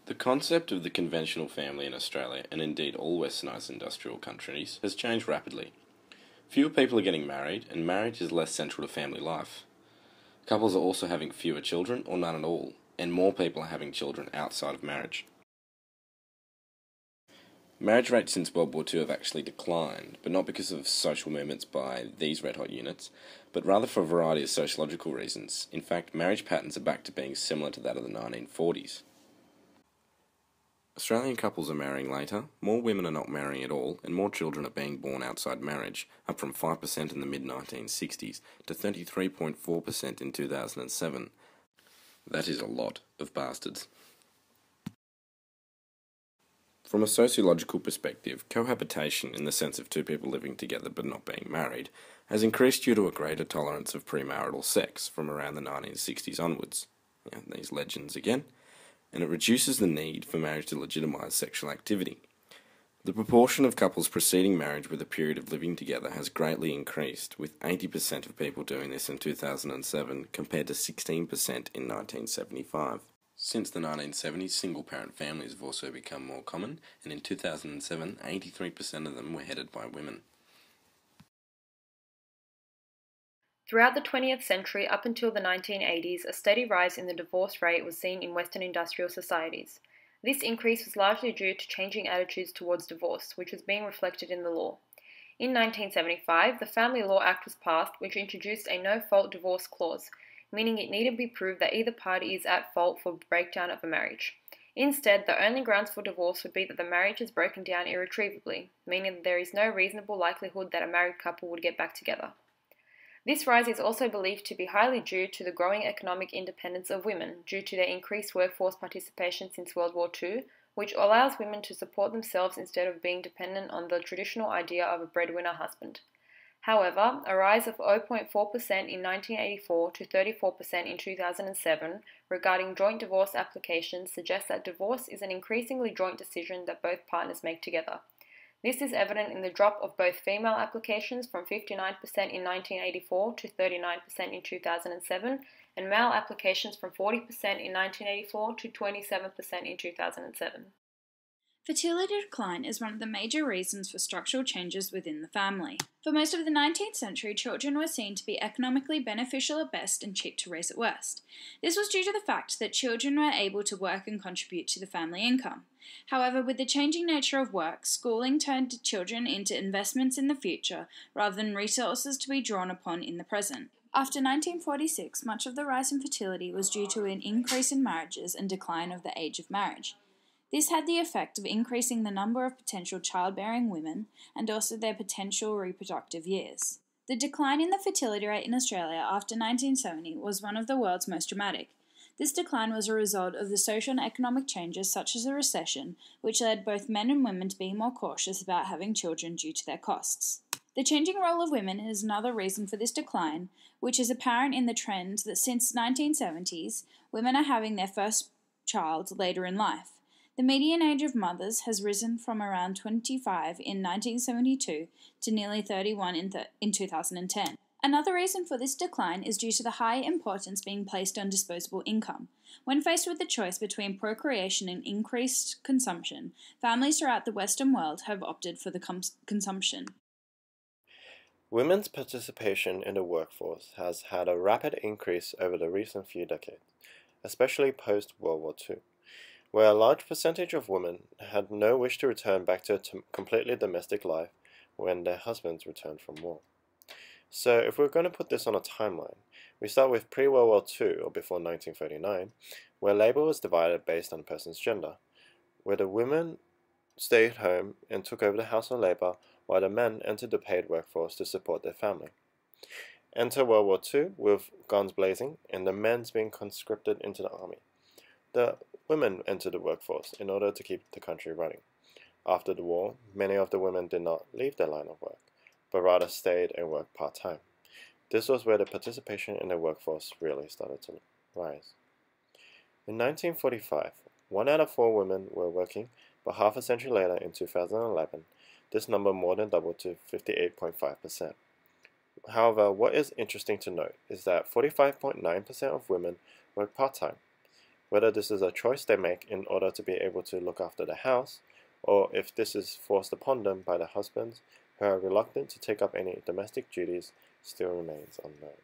The concept of the conventional family in Australia, and indeed all westernised industrial countries, has changed rapidly. Fewer people are getting married, and marriage is less central to family life. Couples are also having fewer children, or none at all, and more people are having children outside of marriage. Marriage rates since World War II have actually declined, but not because of social movements by these red hot units, but rather for a variety of sociological reasons. In fact, marriage patterns are back to being similar to that of the 1940s. Australian couples are marrying later, more women are not marrying at all, and more children are being born outside marriage, up from 5% in the mid-1960s to 33.4% in 2007. That is a lot of bastards. From a sociological perspective, cohabitation, in the sense of two people living together but not being married, has increased due to a greater tolerance of premarital sex from around the 1960s onwards. These legends again. And it reduces the need for marriage to legitimise sexual activity. The proportion of couples preceding marriage with a period of living together has greatly increased, with 80% of people doing this in 2007 compared to 16% in 1975. Since the 1970s, single-parent families have also become more common, and in 2007, 83% of them were headed by women. Throughout the 20th century up until the 1980s, a steady rise in the divorce rate was seen in Western industrial societies. This increase was largely due to changing attitudes towards divorce, which was being reflected in the law. In 1975, the Family Law Act was passed, which introduced a no-fault divorce clause, meaning it needed to be proved that either party is at fault for breakdown of a marriage. Instead, the only grounds for divorce would be that the marriage has broken down irretrievably, meaning that there is no reasonable likelihood that a married couple would get back together. This rise is also believed to be highly due to the growing economic independence of women due to their increased workforce participation since World War II, which allows women to support themselves instead of being dependent on the traditional idea of a breadwinner husband. However, a rise of 0.4% in 1984 to 34% in 2007 regarding joint divorce applications suggests that divorce is an increasingly joint decision that both partners make together. This is evident in the drop of both female applications from 59% in 1984 to 39% in 2007, and male applications from 40% in 1984 to 27% in 2007. Fertility decline is one of the major reasons for structural changes within the family. For most of the 19th century, children were seen to be economically beneficial at best and cheap to raise at worst. This was due to the fact that children were able to work and contribute to the family income. However, with the changing nature of work, schooling turned children into investments in the future rather than resources to be drawn upon in the present. After 1946, much of the rise in fertility was due to an increase in marriages and decline of the age of marriage. This had the effect of increasing the number of potential childbearing women and also their potential reproductive years. The decline in the fertility rate in Australia after 1970 was one of the world's most dramatic. This decline was a result of the social and economic changes such as the recession, which led both men and women to be more cautious about having children due to their costs. The changing role of women is another reason for this decline, which is apparent in the trend that since 1970s, women are having their first child later in life. The median age of mothers has risen from around 25 in 1972 to nearly 31 in 2010. Another reason for this decline is due to the high importance being placed on disposable income. When faced with the choice between procreation and increased consumption, families throughout the Western world have opted for the consumption. Women's participation in the workforce has had a rapid increase over the recent few decades, especially post-World War II. Where a large percentage of women had no wish to return back to a completely domestic life when their husbands returned from war. So if we're going to put this on a timeline, we start with pre-World War II or before 1939, where labour was divided based on a person's gender, where the women stayed home and took over the household labour while the men entered the paid workforce to support their family. Enter World War II with guns blazing and the men being conscripted into the army. The women entered the workforce in order to keep the country running. After the war, many of the women did not leave their line of work, but rather stayed and worked part-time. This was where the participation in the workforce really started to rise. In 1945, 1 out of 4 women were working, but half a century later, in 2011, this number more than doubled to 58.5%. However, what is interesting to note is that 45.9% of women work part-time. Whether this is a choice they make in order to be able to look after the house, or if this is forced upon them by their husbands, who are reluctant to take up any domestic duties, still remains unknown.